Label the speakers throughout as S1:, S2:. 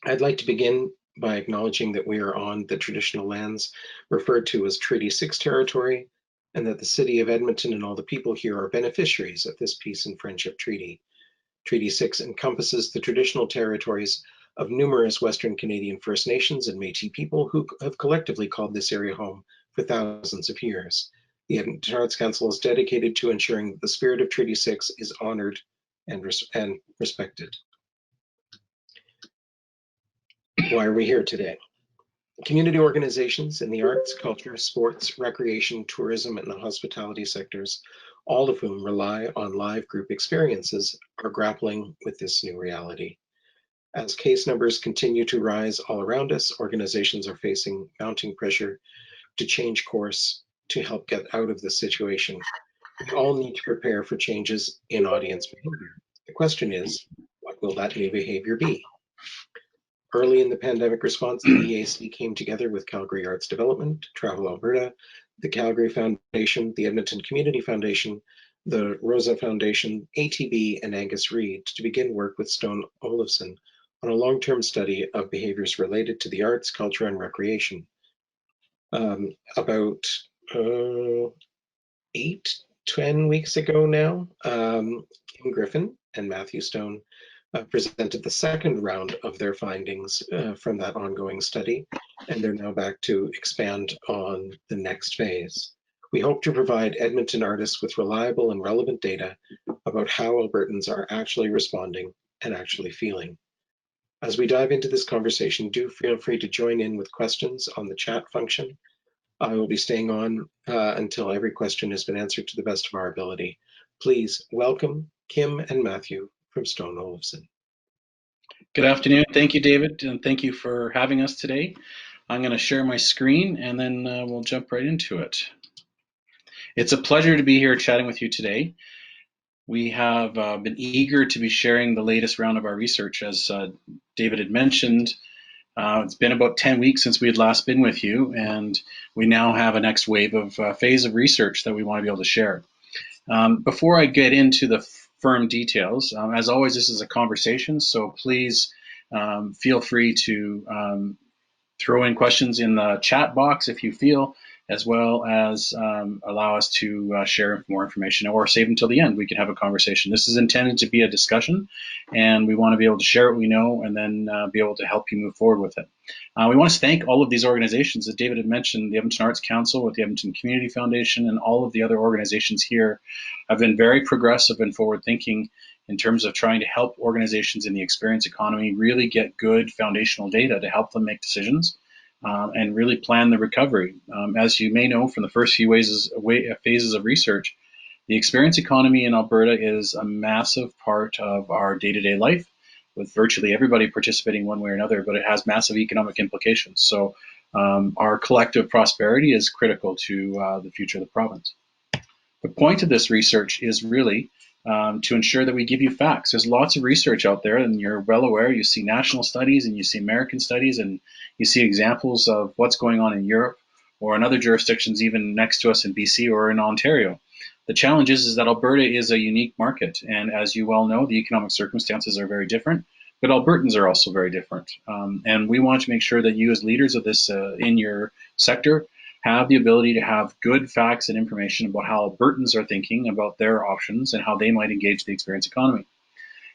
S1: I'd like to begin by acknowledging that we are on the traditional lands referred to as Treaty 6 territory, and that the City of Edmonton and all the people here are beneficiaries of this peace and friendship treaty. Treaty 6 encompasses the traditional territories of numerous Western Canadian First Nations and Métis people who have collectively called this area home for thousands of years. The Edmonton Arts Council is dedicated to ensuring that the spirit of Treaty 6 is honored and respected. Why are we here today? Community organizations in the arts, culture, sports, recreation, tourism, and the hospitality sectors, all of whom rely on live group experiences, are grappling with this new reality. As case numbers continue to rise all around us, organizations are facing mounting pressure to change course to help get out of this situation. We all need to prepare for changes in audience behavior. The question is, what will that new behavior be? Early in the pandemic response, the EAC came together with Calgary Arts Development, Travel Alberta, the Calgary Foundation, the Edmonton Community Foundation, the Rosa Foundation, ATB, and Angus Reid to begin work with Stone-Olafson on a long-term study of behaviors related to the arts, culture, and recreation. About 10 weeks ago now, Kim Griffin and Matthew Stone presented the second round of their findings from that ongoing study, and they're now back to expand on the next phase. We hope to provide Edmonton artists with reliable and relevant data about how Albertans are actually responding and actually feeling. As we dive into this conversation, do feel free to join in with questions on the chat function. I will be staying on until every question has been answered to the best of our ability. Please welcome Kim and Matthew from Stone-Olafson.
S2: Good afternoon. Thank you, David, and thank you for having us today. I'm going to share my screen and then we'll jump right into it. It's a pleasure to be here chatting with you today. We have been eager to be sharing the latest round of our research. As David had mentioned, it's been about 10 weeks since we had last been with you, and we now have a next wave of phase of research that we want to be able to share. Before I get into the firm details, as always, this is a conversation, so please feel free to throw in questions in the chat box if you feel, as well as allow us to share more information or save until the end. We can have a conversation. This is intended to be a discussion, and we want to be able to share what we know and then be able to help you move forward with it. We want to thank all of these organizations that David had mentioned. The Edmonton Arts Council with the Edmonton Community Foundation and all of the other organizations here have been very progressive and forward-thinking in terms of trying to help organizations in the experience economy really get good foundational data to help them make decisions and really plan the recovery. As you may know from the first few phases of research, the experience economy in Alberta is a massive part of our day-to-day life, with virtually everybody participating one way or another, but it has massive economic implications. So our collective prosperity is critical to the future of the province. The point of this research is really to ensure that we give you facts. There's lots of research out there, and you're well aware. You see national studies and you see American studies, and you see examples of what's going on in Europe or in other jurisdictions even next to us in BC or in Ontario. The challenge is that Alberta is a unique market, and as you well know, the economic circumstances are very different, but Albertans are also very different. And we want to make sure that you as leaders of this in your sector have the ability to have good facts and information about how Albertans are thinking about their options and how they might engage the experience economy.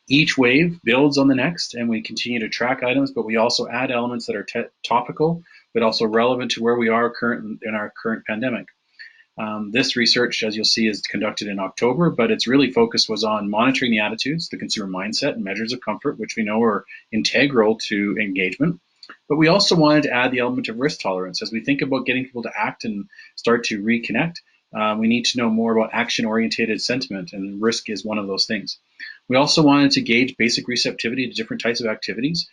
S2: Each wave builds on the next, and we continue to track items, but we also add elements that are topical, but also relevant to where we are in our current pandemic. This research, as you'll see, is conducted in October, but its really focus was on monitoring the attitudes, the consumer mindset, and measures of comfort, which we know are integral to engagement. But we also wanted to add the element of risk tolerance. As we think about getting people to act and start to reconnect, we need to know more about action-oriented sentiment, and risk is one of those things. We also wanted to gauge basic receptivity to different types of activities,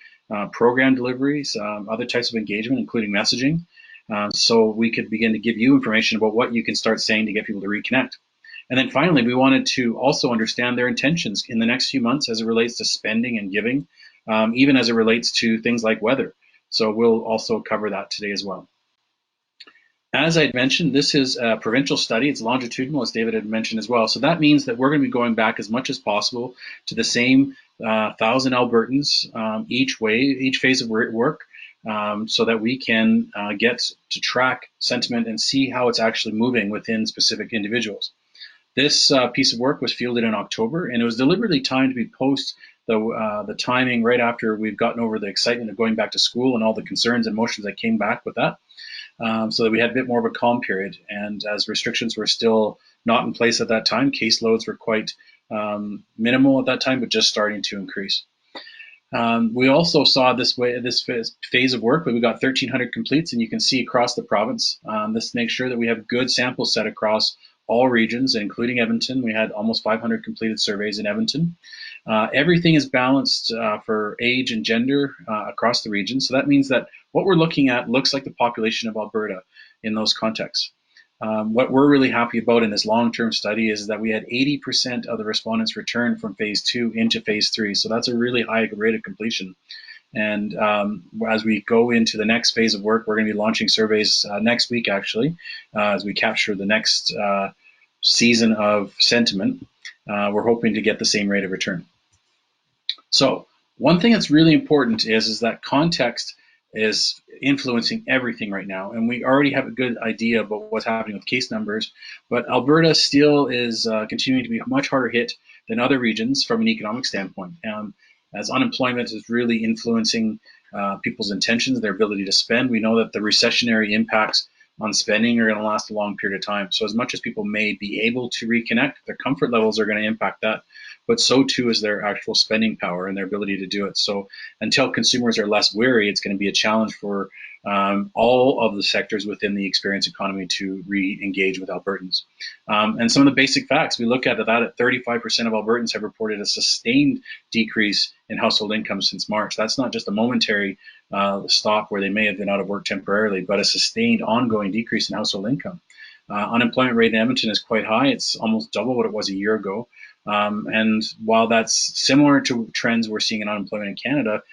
S2: program deliveries, other types of engagement, including messaging, so we could begin to give you information about what you can start saying to get people to reconnect. And then finally, we wanted to also understand their intentions in the next few months as it relates to spending and giving, even as it relates to things like weather. So we'll also cover that today as well. As I had mentioned, this is a provincial study. It's longitudinal, as David had mentioned as well. So that means that we're going to be going back as much as possible to the same 1,000 Albertans each phase of work, so that we can get to track sentiment and see how it's actually moving within specific individuals. This piece of work was fielded in October, and it was deliberately timed to be post the timing right after we've gotten over the excitement of going back to school and all the concerns and emotions that came back with that, so that we had a bit more of a calm period. And as restrictions were still not in place at that time, caseloads were quite minimal at that time, but just starting to increase. We also saw this phase of work, we got 1,300 completes, and you can see across the province. This makes sure that we have good sample set across all regions, including Edmonton. We had almost 500 completed surveys in Edmonton. Everything is balanced for age and gender across the region. So that means that what we're looking at looks like the population of Alberta in those contexts. What we're really happy about in this long-term study is that we had 80% of the respondents return from phase 2 into phase 3. So that's a really high rate of completion. And as we go into the next phase of work, we're going to be launching surveys next week, actually, as we capture the next season of sentiment. We're hoping to get the same rate of return. So one thing that's really important is that context is influencing everything right now, and we already have a good idea about what's happening with case numbers, but Alberta still is continuing to be much harder hit than other regions from an economic standpoint, as unemployment is really influencing people's intentions, their ability to spend. We know that the recessionary impacts on spending are going to last a long period of time. So as much as people may be able to reconnect, their comfort levels are going to impact that, but so too is their actual spending power and their ability to do it. So until consumers are less wary, it's going to be a challenge for all of the sectors within the experience economy to re-engage with Albertans. And some of the basic facts, we look at that 35% of Albertans have reported a sustained decrease in household income since March. That's not just a momentary stop where they may have been out of work temporarily, but a sustained ongoing decrease in household income. Unemployment rate in Edmonton is quite high. It's almost double what it was a year ago. And while that's similar to trends we're seeing in unemployment in Canada,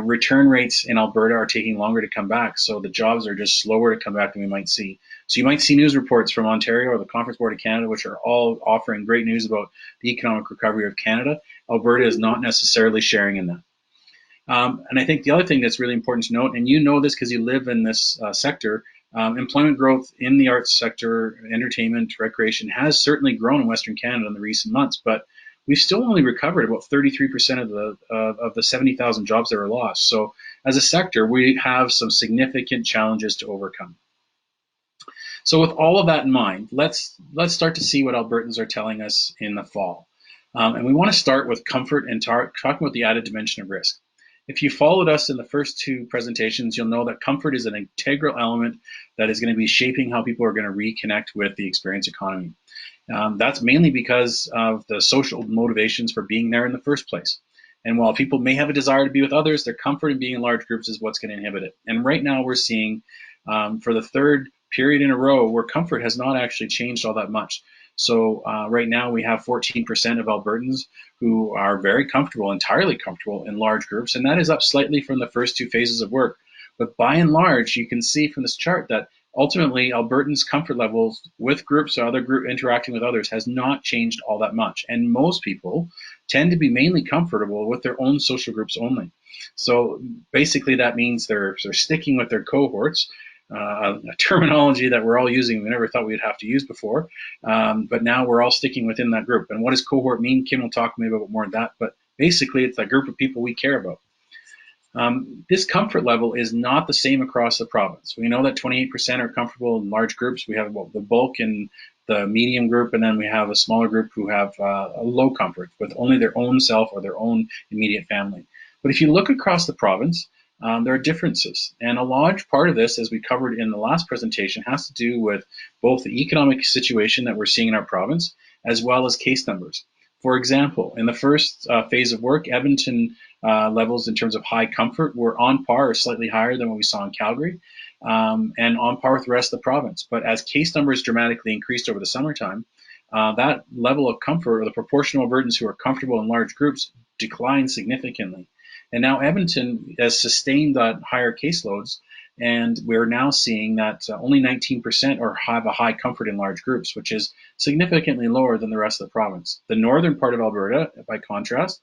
S2: return rates in Alberta are taking longer to come back. So the jobs are just slower to come back than we might see. So you might see news reports from Ontario or the Conference Board of Canada, which are all offering great news about the economic recovery of Canada. Alberta is not necessarily sharing in that. And I think the other thing that's really important to note, and you know this because you live in this sector, employment growth in the arts sector, entertainment, recreation has certainly grown in Western Canada in the recent months, but we've still only recovered about 33% of the 70,000 jobs that were lost. So as a sector, we have some significant challenges to overcome. So with all of that in mind, let's start to see what Albertans are telling us in the fall. And we want to start with comfort and talking about the added dimension of risk. If you followed us in the first two presentations, you'll know that comfort is an integral element that is going to be shaping how people are going to reconnect with the experience economy. That's mainly because of the social motivations for being there in the first place. And while people may have a desire to be with others, their comfort in being in large groups is what's going to inhibit it. And right now we're seeing for the third period in a row where comfort has not actually changed all that much. So right now we have 14% of Albertans who are very comfortable, entirely comfortable in large groups, and that is up slightly from the first two phases of work. But by and large, you can see from this chart that ultimately Albertans' comfort levels with groups or other group interacting with others has not changed all that much. And most people tend to be mainly comfortable with their own social groups only. So basically that means they're sticking with their cohorts, a terminology that we're all using we never thought we'd have to use before, but now we're all sticking within that group. And what does cohort mean? Kim will talk maybe about more of that, but basically it's that group of people we care about. This comfort level is not the same across the province. We know that 28% are comfortable in large groups. We have the bulk in the medium group, and then we have a smaller group who have a low comfort with only their own self or their own immediate family. But if you look across the province, there are differences. And a large part of this, as we covered in the last presentation, has to do with both the economic situation that we're seeing in our province, as well as case numbers. For example, in the first phase of work, Edmonton levels in terms of high comfort were on par or slightly higher than what we saw in Calgary, and on par with the rest of the province. But as case numbers dramatically increased over the summertime, that level of comfort, or the proportion of Albertans who are comfortable in large groups, declined significantly. And now Edmonton has sustained that higher caseloads, And we're now seeing that only 19% have a high comfort in large groups, which is significantly lower than the rest of the province. The northern part of Alberta, by contrast,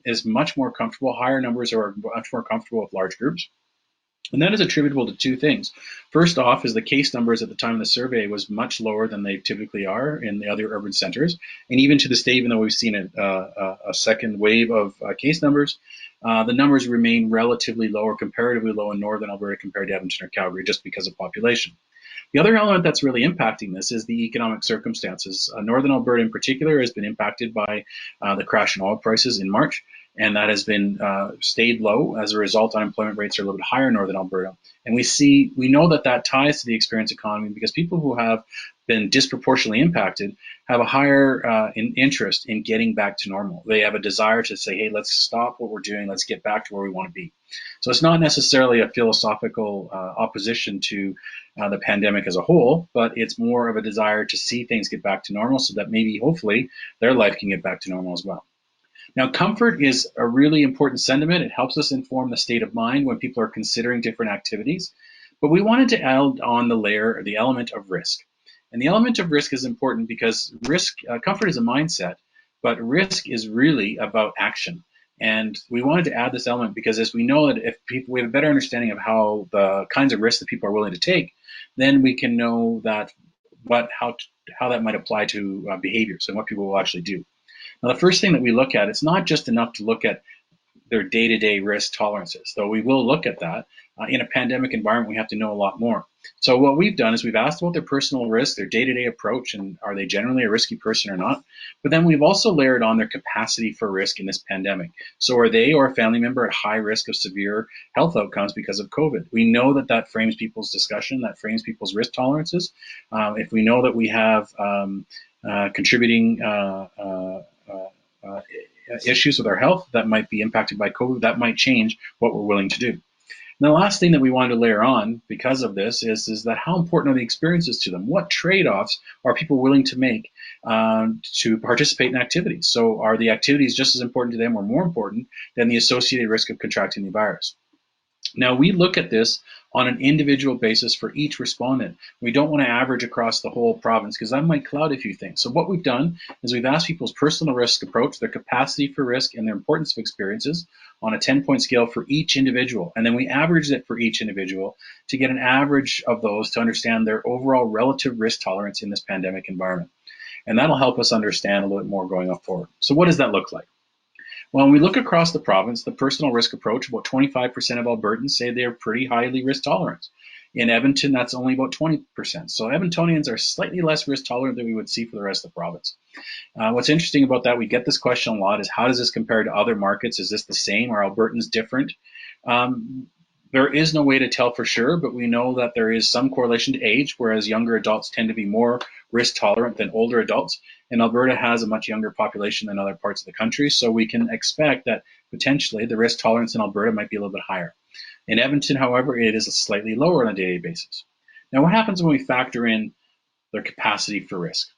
S2: is much more comfortable. Higher numbers are much more comfortable with large groups. And that is attributable to two things. First off is the case numbers at the time of the survey was much lower than they typically are in the other urban centers. And even to this day, even though we've seen a second wave of case numbers, the numbers remain relatively low or comparatively low in northern Alberta compared to Edmonton or Calgary just because of population. The other element that's really impacting this is the economic circumstances. Northern Alberta in particular has been impacted by the crash in oil prices in March, and that has been stayed low. As a result, unemployment rates are a little bit higher in Northern Alberta. And we know that ties to the experience economy because people who have been disproportionately impacted have a higher interest in getting back to normal. They have a desire to say, hey, let's stop what we're doing, let's get back to where we want to be. So it's not necessarily a philosophical opposition to the pandemic as a whole, but it's more of a desire to see things get back to normal so that maybe, hopefully, their life can get back to normal as well. Now, comfort is a really important sentiment. It helps us inform the state of mind when people are considering different activities. But we wanted to add on the element of risk. And the element of risk is important because comfort is a mindset, but risk is really about action. And we wanted to add this element because as we know that if we have a better understanding of how the kinds of risks that people are willing to take, then we can know that how that might apply to behaviors and what people will actually do. Now, the first thing that we look at, it's not just enough to look at their day-to-day risk tolerances, though we will look at that. In a pandemic environment, we have to know a lot more. So what we've done is we've asked about their personal risk, their day-to-day approach, and are they generally a risky person or not? But then we've also layered on their capacity for risk in this pandemic. So are they or a family member at high risk of severe health outcomes because of COVID? We know that frames people's discussion, that frames people's risk tolerances. If we know that we have contributing issues with our health that might be impacted by COVID, that might change what we're willing to do. And the last thing that we wanted to layer on because of this is that how important are the experiences to them? What trade-offs are people willing to make to participate in activities? So are the activities just as important to them or more important than the associated risk of contracting the virus? Now, we look at this on an individual basis for each respondent. We don't want to average across the whole province because that might cloud a few things. So what we've done is we've asked people's personal risk approach, their capacity for risk, and their importance of experiences on a 10-point scale for each individual. And then we averaged it for each individual to get an average of those to understand their overall relative risk tolerance in this pandemic environment. And that'll help us understand a little bit more going up forward. So what does that look like? Well, when we look across the province, the personal risk approach, about 25% of Albertans say they're pretty highly risk tolerant. In Edmonton, that's only about 20%. So Edmontonians are slightly less risk tolerant than we would see for the rest of the province. What's interesting about that, we get this question a lot, is how does this compare to other markets? Is this the same? Are Albertans different? There is no way to tell for sure, but we know that there is some correlation to age, whereas younger adults tend to be more risk tolerant than older adults. And Alberta has a much younger population than other parts of the country, so we can expect that potentially the risk tolerance in Alberta might be a little bit higher. In Edmonton, however, it is slightly lower on a daily basis. Now, what happens when we factor in their capacity for risk?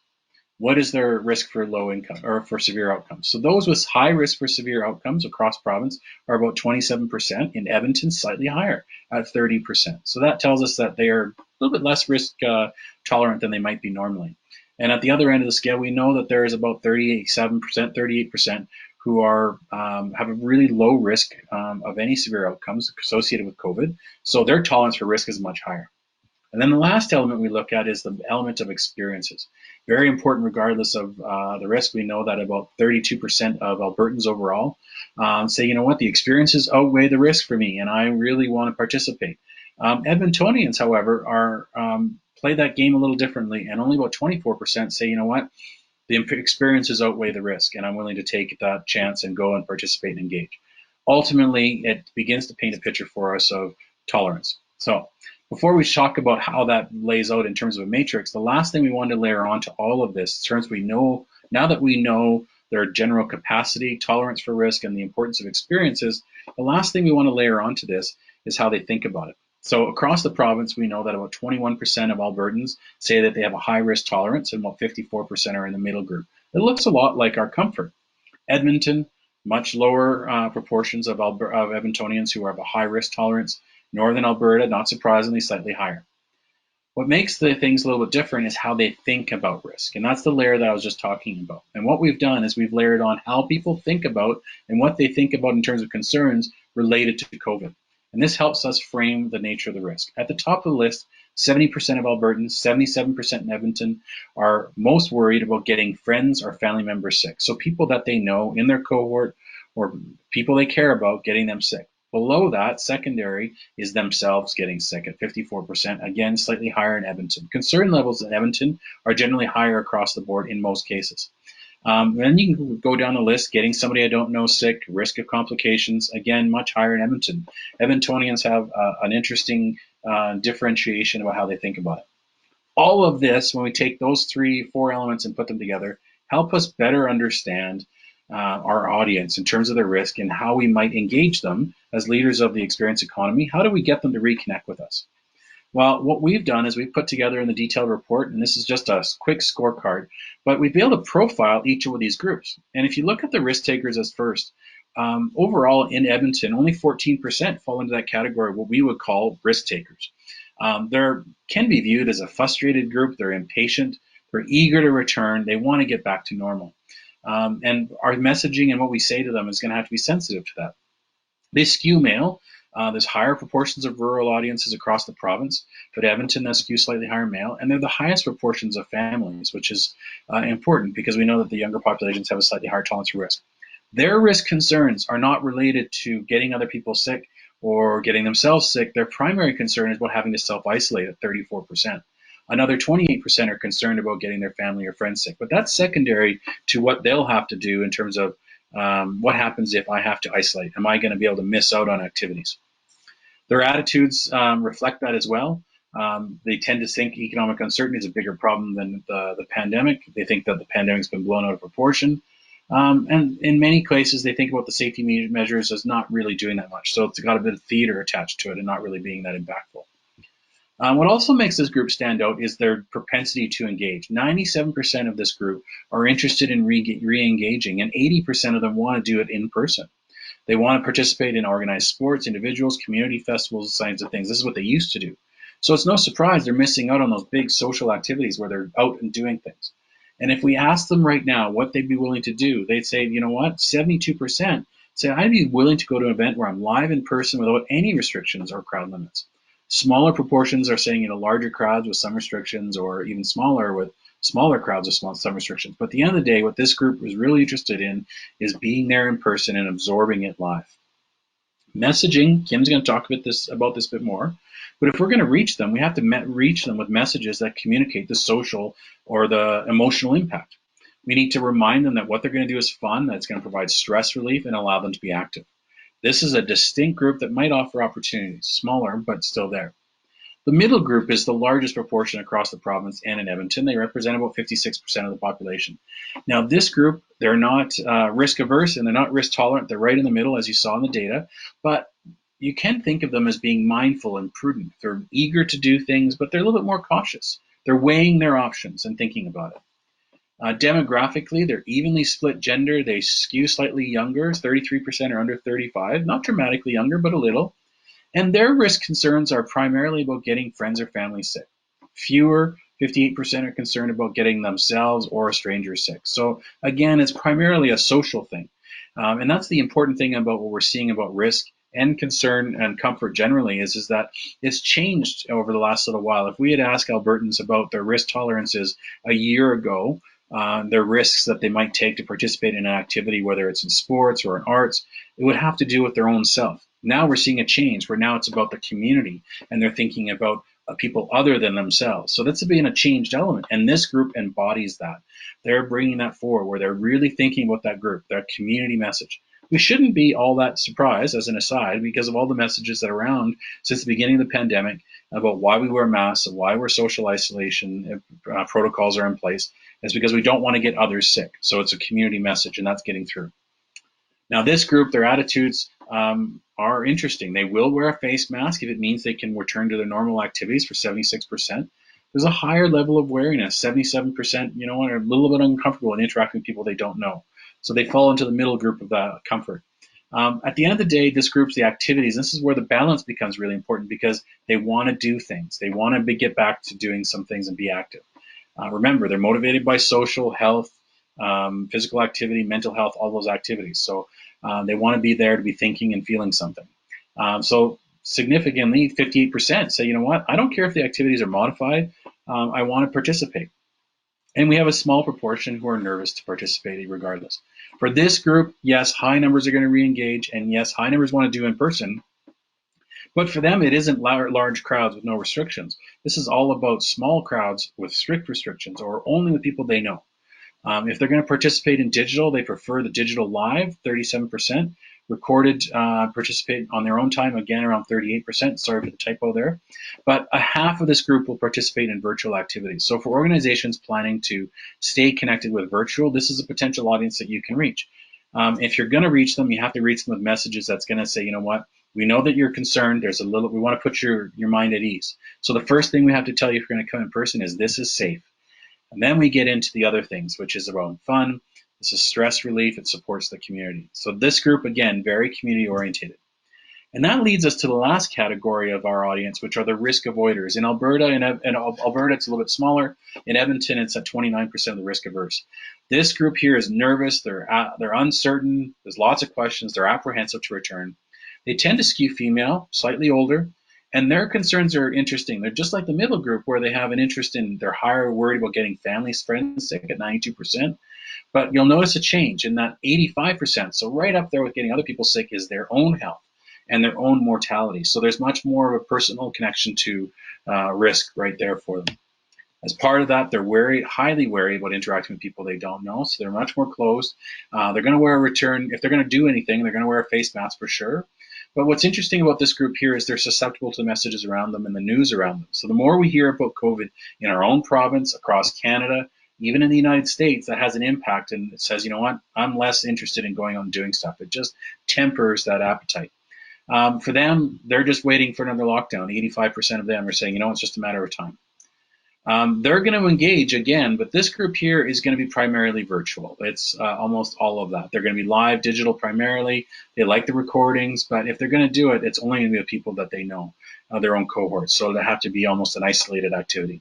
S2: What is their risk for low income or for severe outcomes? So those with high risk for severe outcomes across province are about 27%. In Edmonton, slightly higher at 30%. So that tells us that they are a little bit less risk tolerant than they might be normally. And at the other end of the scale, we know that there is about 38% who are have a really low risk of any severe outcomes associated with COVID. So their tolerance for risk is much higher. And then the last element we look at is the element of experiences. Very important regardless of the risk. We know that about 32% of Albertans overall say, you know what, the experiences outweigh the risk for me and I really want to participate. Edmontonians, however, play that game a little differently, and only about 24% say, you know what, the experiences outweigh the risk and I'm willing to take that chance and go and participate and engage. Ultimately, it begins to paint a picture for us of tolerance. So before we talk about how that lays out in terms of a matrix, the last thing we want to layer on to all of this, in terms now that we know their general capacity, tolerance for risk, and the importance of experiences, the last thing we want to layer onto this is how they think about it. So across the province, we know that about 21% of Albertans say that they have a high risk tolerance, and about 54% are in the middle group. It looks a lot like our comfort. Edmonton, much lower proportions of Edmontonians who have a high risk tolerance. Northern Alberta, not surprisingly, slightly higher. What makes the things a little bit different is how they think about risk. And that's the layer that I was just talking about. And what we've done is we've layered on how people think about and what they think about in terms of concerns related to COVID. And this helps us frame the nature of the risk. At the top of the list, 70% of Albertans, 77% in Edmonton are most worried about getting friends or family members sick. So people that they know in their cohort or people they care about getting them sick. Below that, secondary is themselves getting sick at 54%, again, slightly higher in Edmonton. Concern levels in Edmonton are generally higher across the board in most cases. Then you can go down the list, getting somebody I don't know sick, risk of complications, again, much higher in Edmonton. Edmontonians have an interesting differentiation about how they think about it. All of this, when we take those 3-4 elements and put them together, help us better understand our audience in terms of their risk and how we might engage them as leaders of the experience economy. How do we get them to reconnect with us? Well, what we've done is we've put together in the detailed report, and this is just a quick scorecard, but we've been able to profile each of these groups. And if you look at the risk takers as first, overall in Edmonton, only 14% fall into that category, what we would call risk takers. They can be viewed as a frustrated group. They're impatient. They're eager to return. They want to get back to normal. And our messaging and what we say to them is going to have to be sensitive to that. They skew male. There's higher proportions of rural audiences across the province, but Edmonton does skew slightly higher male, and they're the highest proportions of families, which is important because we know that the younger populations have a slightly higher tolerance for risk. Their risk concerns are not related to getting other people sick or getting themselves sick. Their primary concern is about having to self-isolate at 34%. Another 28% are concerned about getting their family or friends sick, but that's secondary to what they'll have to do in terms of what happens if I have to isolate? Am I going to be able to miss out on activities? Their attitudes reflect that as well. They tend to think economic uncertainty is a bigger problem than the pandemic. They think that the pandemic's been blown out of proportion. And in many cases, they think about the safety measures as not really doing that much. So it's got a bit of theater attached to it and not really being that impactful. What also makes this group stand out is their propensity to engage. 97% of this group are interested in re-engaging, and 80% of them want to do it in person. They want to participate in organized sports, individuals, community festivals, kinds of things. This is what they used to do. So it's no surprise they're missing out on those big social activities where they're out and doing things. And if we ask them right now what they'd be willing to do, they'd say, you know what, 72% say, I'd be willing to go to an event where I'm live in person without any restrictions or crowd limits. Smaller proportions are saying, larger crowds with some restrictions, or even smaller with smaller crowds with some restrictions. But at the end of the day, what this group is really interested in is being there in person and absorbing it live. Messaging, Kim's going to talk about this a bit more, but if we're going to reach them, we have to reach them with messages that communicate the social or the emotional impact. We need to remind them that what they're going to do is fun, that it's going to provide stress relief and allow them to be active. This is a distinct group that might offer opportunities, smaller, but still there. The middle group is the largest proportion across the province and in Edmonton. They represent about 56% of the population. Now, this group, they're not risk averse and they're not risk tolerant. They're right in the middle, as you saw in the data, but you can think of them as being mindful and prudent. They're eager to do things, but they're a little bit more cautious. They're weighing their options and thinking about it. Demographically, they're evenly split gender. They skew slightly younger, 33% are under 35, not dramatically younger, but a little. And their risk concerns are primarily about getting friends or family sick. Fewer, 58%, are concerned about getting themselves or a stranger sick. So again, it's primarily a social thing. And that's the important thing about what we're seeing about risk and concern and comfort generally is that it's changed over the last little while. If we had asked Albertans about their risk tolerances a year ago, their risks that they might take to participate in an activity, whether it's in sports or in arts, it would have to do with their own self. Now we're seeing a change where now it's about the community and they're thinking about people other than themselves. So that's being a changed element. And this group embodies that. They're bringing that forward where they're really thinking about that group, that community message. We shouldn't be all that surprised, as an aside, because of all the messages that are around since the beginning of the pandemic about why we wear masks and why we're social isolation protocols are in place. It's because we don't want to get others sick. So it's a community message, and that's getting through. Now, this group, their attitudes are interesting. They will wear a face mask if it means they can return to their normal activities for 76%. There's a higher level of wariness. 77%, are a little bit uncomfortable in interacting with people they don't know. So they fall into the middle group of that comfort. At the end of the day, this group's the activities. This is where the balance becomes really important because they want to do things. They want to get back to doing some things and be active. Remember, they're motivated by social, health, physical activity, mental health, all those activities. So they want to be there to be thinking and feeling something. So significantly, 58% say, you know what, I don't care if the activities are modified, I want to participate. And we have a small proportion who are nervous to participate regardless. For this group, yes, high numbers are going to re-engage, and yes, high numbers want to do in person, but for them, it isn't large crowds with no restrictions. This is all about small crowds with strict restrictions or only with people they know. If they're going to participate in digital, they prefer the digital live, 37%. Recorded participate on their own time, again, around 38%. Sorry for the typo there. But a half of this group will participate in virtual activities. So for organizations planning to stay connected with virtual, this is a potential audience that you can reach. If you're going to reach them, you have to reach them with messages that's going to say, you know what, we know that you're concerned. We want to put your mind at ease. So the first thing we have to tell you if you're going to come in person is this is safe. And then we get into the other things, which is around fun. This is stress relief. It supports the community. So this group, again, very community oriented. And that leads us to the last category of our audience, which are the risk avoiders. In Alberta, Alberta, it's a little bit smaller. In Edmonton, it's at 29% of the risk averse. This group here is nervous. They're uncertain. There's lots of questions. They're apprehensive to return. They tend to skew female, slightly older. And their concerns are interesting. They're just like the middle group where they have an interest in, they're higher worried about getting families, friends sick at 92%. But you'll notice a change in that 85%. So right up there with getting other people sick is their own health and their own mortality. So there's much more of a personal connection to risk right there for them. As part of that, they're highly wary about interacting with people they don't know. So they're much more closed. They're going to wear a return. If they're going to do anything, they're going to wear a face mask for sure. But what's interesting about this group here is they're susceptible to the messages around them and the news around them. So the more we hear about COVID in our own province, across Canada, even in the United States, that has an impact. And it says, you know what, I'm less interested in going on and doing stuff. It just tempers that appetite. For them, they're just waiting for another lockdown. 85% of them are saying, you know, it's just a matter of time. They're going to engage again, but this group here is going to be primarily virtual. It's almost all of that. They're going to be live, digital primarily. They like the recordings, but if they're going to do it, it's only going to be with people that they know, their own cohorts. So they have to be almost an isolated activity.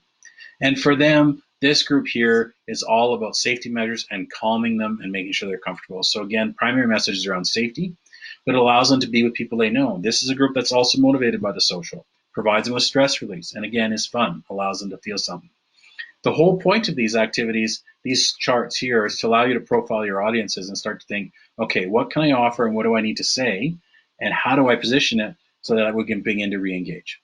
S2: And for them, this group here is all about safety measures and calming them and making sure they're comfortable. So again, primary message is around safety, but it allows them to be with people they know. This is a group that's also motivated by the social, provides them with stress release, and again is fun, allows them to feel something. The whole point of these activities, these charts here, is to allow you to profile your audiences and start to think, okay, what can I offer and what do I need to say and how do I position it so that we can begin to re-engage.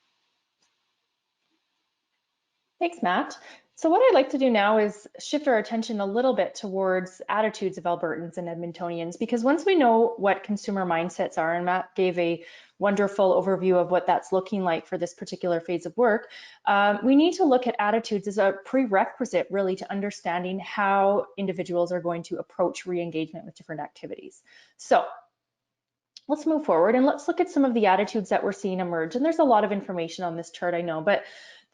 S3: Thanks, Matt. So what I'd like to do now is shift our attention a little bit towards attitudes of Albertans and Edmontonians, because once we know what consumer mindsets are, and Matt gave a wonderful overview of what that's looking like for this particular phase of work, we need to look at attitudes as a prerequisite really to understanding how individuals are going to approach re-engagement with different activities. So let's move forward and let's look at some of the attitudes that we're seeing emerge. And there's a lot of information on this chart, I know, but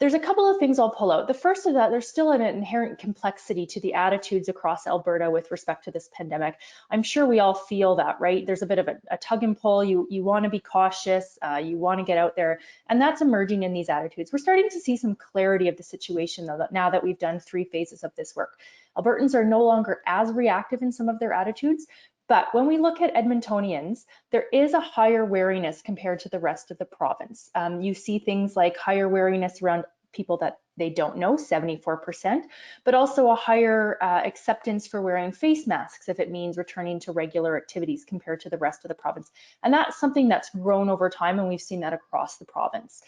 S3: there's a couple of things I'll pull out. The first is that there's still an inherent complexity to the attitudes across Alberta with respect to this pandemic. I'm sure we all feel that, right? There's a bit of a tug and pull. You want to be cautious, you want to get out there, and that's emerging in these attitudes. We're starting to see some clarity of the situation though, now that we've done 3 phases of this work. Albertans are no longer as reactive in some of their attitudes, but when we look at Edmontonians, there is a higher wariness compared to the rest of the province. You see things like higher wariness around people that they don't know, 74%, but also a higher acceptance for wearing face masks if it means returning to regular activities compared to the rest of the province. And that's something that's grown over time, and we've seen that across the province.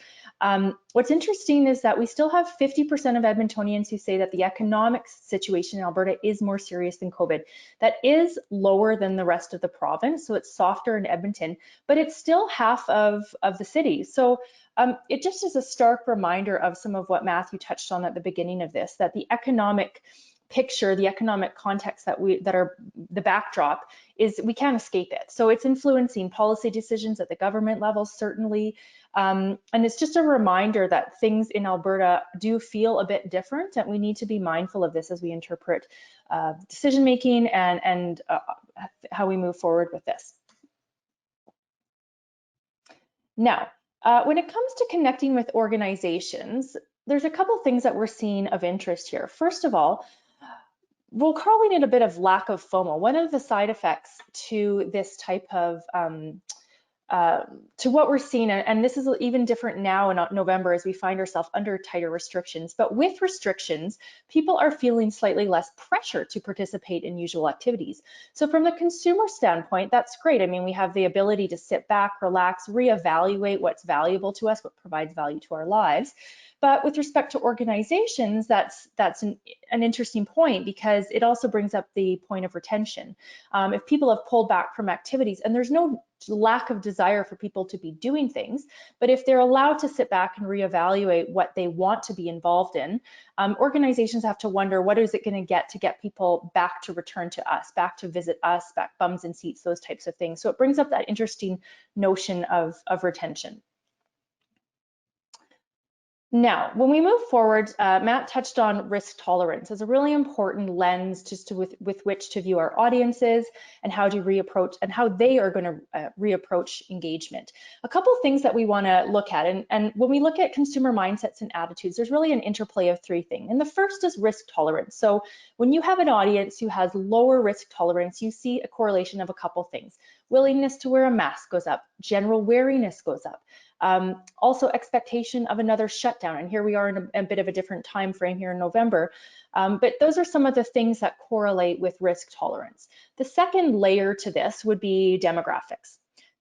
S3: What's interesting is that we still have 50% of Edmontonians who say that the economic situation in Alberta is more serious than COVID. That is lower than the rest of the province, so it's softer in Edmonton, but it's still half of the city. So it just is a stark reminder of some of what Matthew touched on at the beginning of this, that the economic picture, the economic context that are the backdrop is we can't escape it. So it's influencing policy decisions at the government level, certainly. And it's just a reminder that things in Alberta do feel a bit different, and we need to be mindful of this as we interpret decision making and how we move forward with this. Now, when it comes to connecting with organizations, there's a couple things that we're seeing of interest here. First of all, we're calling it a bit of lack of FOMO. One of the side effects to this type of to what we're seeing, and this is even different now in November as we find ourselves under tighter restrictions, but with restrictions, people are feeling slightly less pressure to participate in usual activities. So from the consumer standpoint, that's great. I mean, we have the ability to sit back, relax, reevaluate what's valuable to us, what provides value to our lives. But with respect to organizations, that's an interesting point, because it also brings up the point of retention. If people have pulled back from activities, and there's no lack of desire for people to be doing things, but if they're allowed to sit back and reevaluate what they want to be involved in, organizations have to wonder, what is it going to get people back to return to us, back to visit us, back bums and seats, those types of things. So it brings up that interesting notion of retention. Now, when we move forward, Matt touched on risk tolerance as a really important lens just with which to view our audiences and how to reapproach and how they are going to reapproach engagement. A couple of things that we want to look at, and when we look at consumer mindsets and attitudes, there's really an interplay of three things. And the first is risk tolerance. So when you have an audience who has lower risk tolerance, you see a correlation of a couple things. Willingness to wear a mask goes up, general wariness goes up. Also expectation of another shutdown, and here we are in a bit of a different time frame here in November, but those are some of the things that correlate with risk tolerance. The second layer to this would be demographics.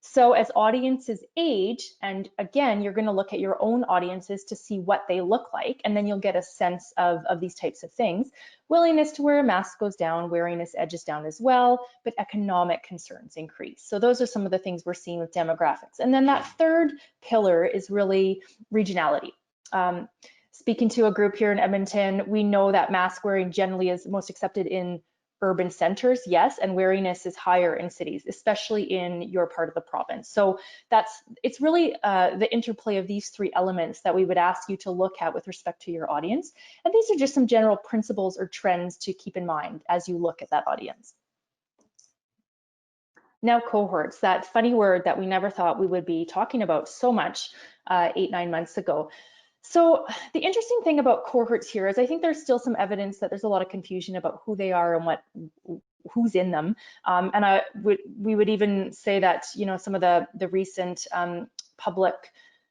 S3: So as audiences age, and again, you're going to look at your own audiences to see what they look like, and then you'll get a sense of these types of things. Willingness to wear a mask goes down, wariness edges down as well, but economic concerns increase. So those are some of the things we're seeing with demographics. And then that third pillar is really regionality. Speaking to a group here in Edmonton, we know that mask wearing generally is most accepted in urban centers, yes, and wariness is higher in cities, especially in your part of the province. So it's really the interplay of these three elements that we would ask you to look at with respect to your audience. And these are just some general principles or trends to keep in mind as you look at that audience. Now, cohorts, that funny word that we never thought we would be talking about so much 8-9 months ago. So the interesting thing about cohorts here is I think there's still some evidence that there's a lot of confusion about who they are and who's in them. And we would even say that, you know, some of the recent public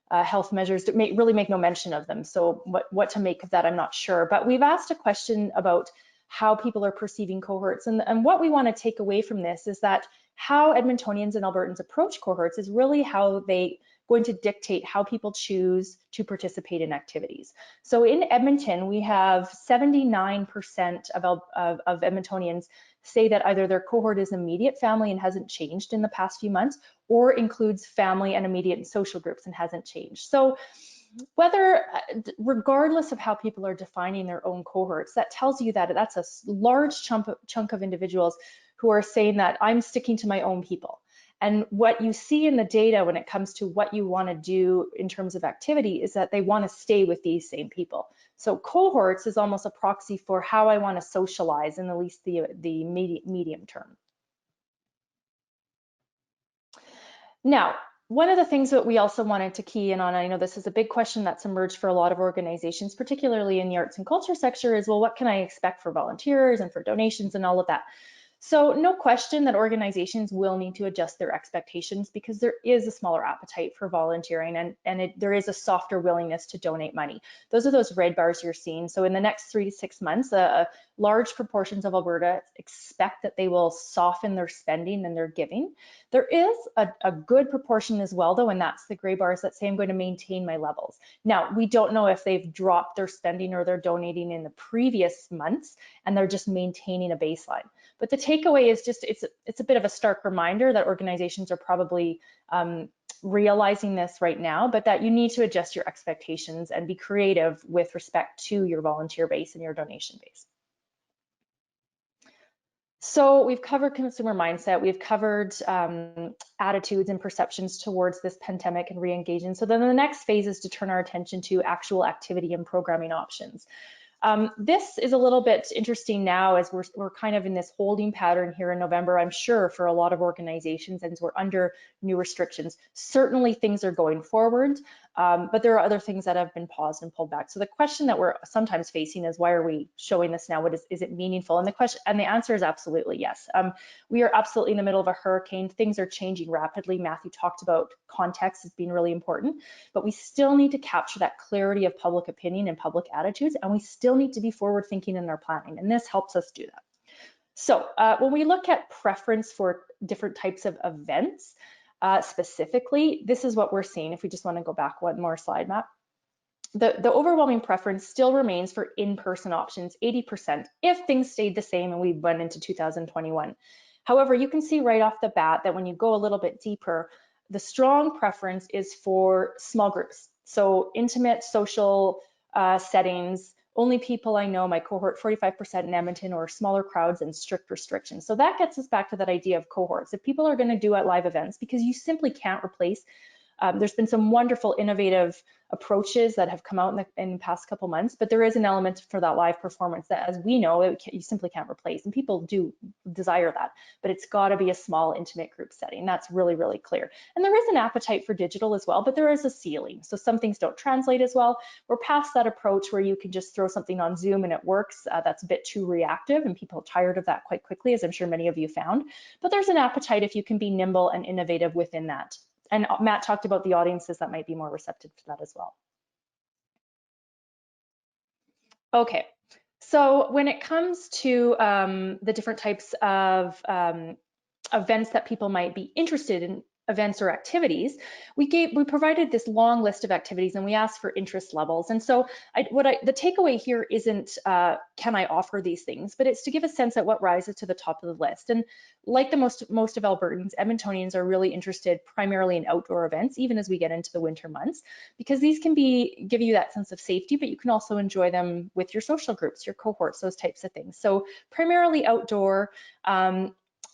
S3: health measures really make no mention of them. So what to make of that, I'm not sure. But we've asked a question about how people are perceiving cohorts. And what we want to take away from this is that how Edmontonians and Albertans approach cohorts is really how they going to dictate how people choose to participate in activities. So in Edmonton, we have 79% of Edmontonians say that either their cohort is immediate family and hasn't changed in the past few months, or includes family and immediate and social groups and hasn't changed. So regardless of how people are defining their own cohorts, that tells you that that's a large chunk of individuals who are saying that I'm sticking to my own people. And what you see in the data when it comes to what you want to do in terms of activity is that they want to stay with these same people. So cohorts is almost a proxy for how I want to socialize in at least the medium term. Now, one of the things that we also wanted to key in on, I know this is a big question that's emerged for a lot of organizations, particularly in the arts and culture sector, is, well, what can I expect for volunteers and for donations and all of that? So no question that organizations will need to adjust their expectations, because there is a smaller appetite for volunteering and there is a softer willingness to donate money. Those are those red bars you're seeing. So in the next 3 to 6 months, large proportions of Alberta expect that they will soften their spending and their giving. There is a good proportion as well, though, and that's the gray bars that say I'm going to maintain my levels. Now, we don't know if they've dropped their spending or they're donating in the previous months and they're just maintaining a baseline. But the takeaway is just it's a bit of a stark reminder that organizations are probably realizing this right now, but that you need to adjust your expectations and be creative with respect to your volunteer base and your donation base. So we've covered consumer mindset, we've covered attitudes and perceptions towards this pandemic and re-engaging. So then the next phase is to turn our attention to actual activity and programming options. This is a little bit interesting now as we're kind of in this holding pattern here in November, I'm sure, for a lot of organizations, and we're under new restrictions. Certainly things are going forward, but there are other things that have been paused and pulled back. So the question that we're sometimes facing is, why are we showing this now? Is it meaningful? And the answer is absolutely yes. We are absolutely in the middle of a hurricane. Things are changing rapidly. Matthew talked about context as being really important, but we still need to capture that clarity of public opinion and public attitudes, and we still need to be forward thinking in our planning, and this helps us do that. So when we look at preference for different types of events, specifically, this is what we're seeing. If we just want to go back one more slide, Matt. The overwhelming preference still remains for in-person options, 80%, if things stayed the same and we went into 2021. However, you can see right off the bat that when you go a little bit deeper, the strong preference is for small groups. So intimate social settings, only people I know, my cohort 45% in Edmonton, or smaller crowds and strict restrictions. So that gets us back to that idea of cohorts. If people are going to do live events, because you simply can't replace, there's been some wonderful innovative approaches that have come out in the past couple months, but there is an element for that live performance that, as we know, you simply can't replace, and people do desire that, but it's got to be a small intimate group setting. That's really, really clear. And there is an appetite for digital as well, but there is a ceiling. So some things don't translate as well. We're past that approach where you can just throw something on Zoom and it works. That's a bit too reactive, and people are tired of that quite quickly, as I'm sure many of you found. But there's an appetite if you can be nimble and innovative within that. And Matt talked about the audiences that might be more receptive to that as well. Okay, so when it comes to the different types of events that people might be interested in, events or activities, we provided this long list of activities, and we asked for interest levels. And so the takeaway here isn't can I offer these things, but it's to give a sense at what rises to the top of the list. And like the most of Albertans, Edmontonians are really interested primarily in outdoor events, even as we get into the winter months, because these can give you that sense of safety, but you can also enjoy them with your social groups, your cohorts, those types of things. So primarily outdoor.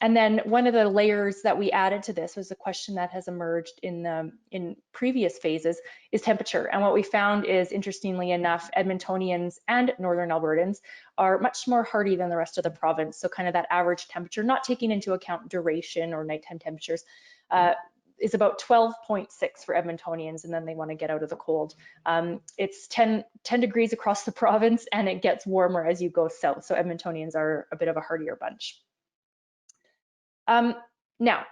S3: And then one of the layers that we added to this was a question that has emerged in previous phases, is temperature. And what we found is, interestingly enough, Edmontonians and Northern Albertans are much more hardy than the rest of the province. So kind of that average temperature, not taking into account duration or nighttime temperatures, is about 12.6 for Edmontonians, and then they want to get out of the cold. It's 10 degrees across the province, and it gets warmer as you go south. So Edmontonians are a bit of a hardier bunch. Now,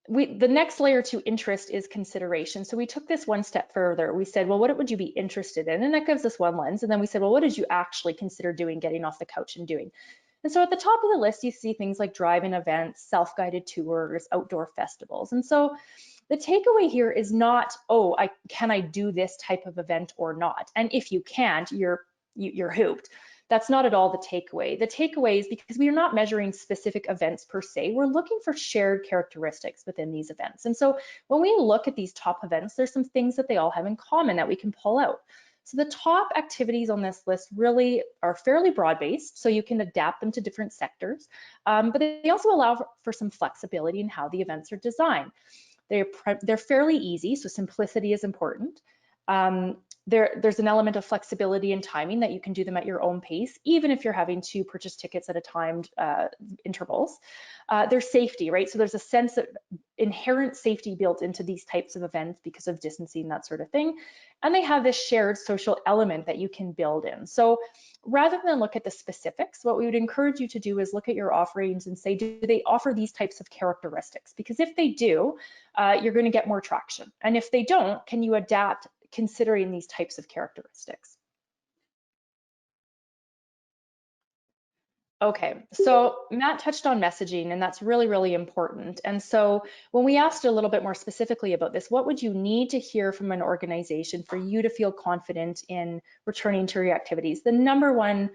S3: the next layer to interest is consideration. So we took this one step further. We said, well, what would you be interested in? And that gives us one lens. And then we said, well, what did you actually consider doing, getting off the couch and doing? And so at the top of the list, you see things like drive-in events, self-guided tours, outdoor festivals. And so the takeaway here is not, oh, can I do this type of event or not? And if you can't, you're hooped. That's not at all the takeaway. The takeaway is, because we are not measuring specific events per se, we're looking for shared characteristics within these events. And so when we look at these top events, there's some things that they all have in common that we can pull out. So the top activities on this list really are fairly broad-based, so you can adapt them to different sectors, but they also allow for some flexibility in how the events are designed. They're fairly easy, so simplicity is important. There's an element of flexibility and timing, that you can do them at your own pace, even if you're having to purchase tickets at a timed intervals. There's safety, right? So there's a sense of inherent safety built into these types of events because of distancing, that sort of thing. And they have this shared social element that you can build in. So rather than look at the specifics, what we would encourage you to do is look at your offerings and say, do they offer these types of characteristics? Because if they do, you're going to get more traction. And if they don't, can you adapt considering these types of characteristics? Okay, so Matt touched on messaging, and that's really, really important. And so when we asked a little bit more specifically about this, what would you need to hear from an organization for you to feel confident in returning to your activities? The number one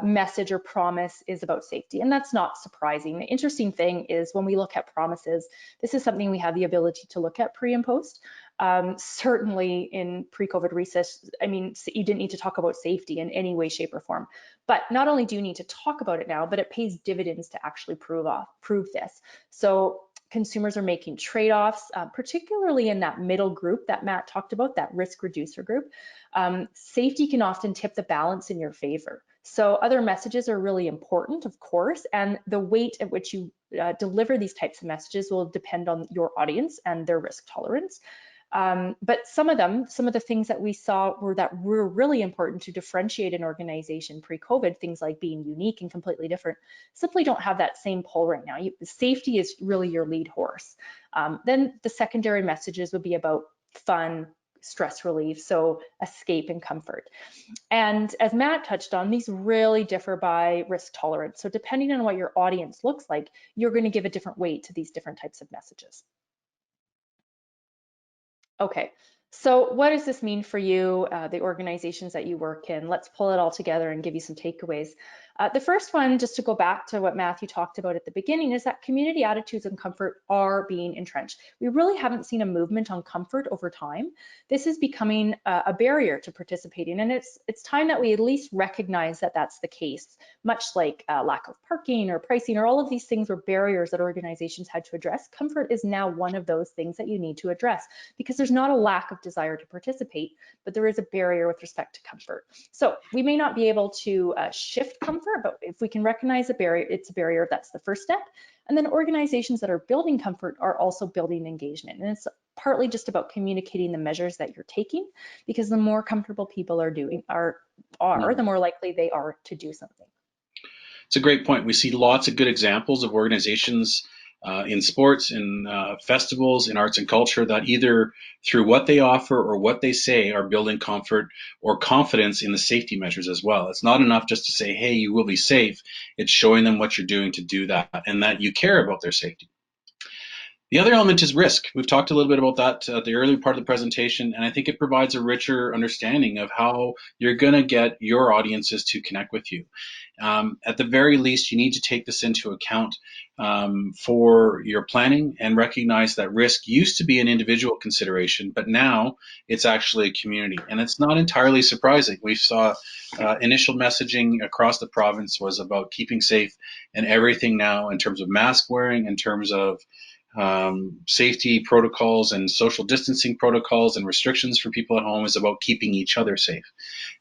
S3: message or promise is about safety, and that's not surprising. The interesting thing is, when we look at promises, this is something we have the ability to look at pre and post. Certainly in pre-COVID recess, I mean, you didn't need to talk about safety in any way, shape, or form. But not only do you need to talk about it now, but it pays dividends to actually prove this. So consumers are making trade-offs, particularly in that middle group that Matt talked about, that risk reducer group. Safety can often tip the balance in your favor. So other messages are really important, of course, and the weight at which you deliver these types of messages will depend on your audience and their risk tolerance. But some of the things that we saw were really important to differentiate an organization pre-COVID, things like being unique and completely different, simply don't have that same pull right now. Safety is really your lead horse. Then the secondary messages would be about fun, stress relief, so escape and comfort. And as Matt touched on, these really differ by risk tolerance. So depending on what your audience looks like, you're going to give a different weight to these different types of messages. Okay, so what does this mean for you, the organizations that you work in? Let's pull it all together and give you some takeaways. The first one, just to go back to what Matthew talked about at the beginning, is that community attitudes and comfort are being entrenched. We really haven't seen a movement on comfort over time. This is becoming a barrier to participating, and it's time that we at least recognize that that's the case, much like lack of parking or pricing or all of these things were barriers that organizations had to address. Comfort is now one of those things that you need to address, because there's not a lack of desire to participate, but there is a barrier with respect to comfort. So we may not be able to shift comfort, but if we can recognize a barrier, it's a barrier, that's the first step. And then organizations that are building comfort are also building engagement. And it's partly just about communicating the measures that you're taking, because the more comfortable people are, the more likely they are to do something.
S2: It's a great point. We see lots of good examples of organizations in sports, in festivals, in arts and culture that either through what they offer or what they say are building comfort or confidence in the safety measures as well. It's not enough just to say, hey, you will be safe. It's showing them what you're doing to do that and that you care about their safety. The other element is risk. We've talked a little bit about that at the early part of the presentation, and I think it provides a richer understanding of how you're going to get your audiences to connect with you. At the very least, you need to take this into account for your planning and recognize that risk used to be an individual consideration, but now it's actually a community. And it's not entirely surprising. We saw initial messaging across the province was about keeping safe, and everything now in terms of mask wearing, in terms of safety protocols and social distancing protocols and restrictions for people at home is about keeping each other safe.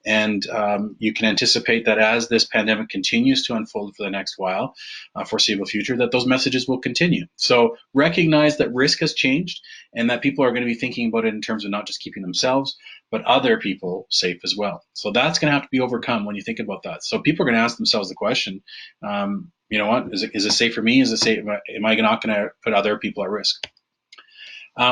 S2: And you can anticipate that as this pandemic continues to unfold for the next while, foreseeable future, that those messages will continue. So recognize that risk has changed and that people are going to be thinking about it in terms of not just keeping themselves, but other people safe as well. So that's going to have to be overcome when you think about that. So people are going to ask themselves the question, you know what, is it safe for me? Is it safe? Am I not going to put other people at risk?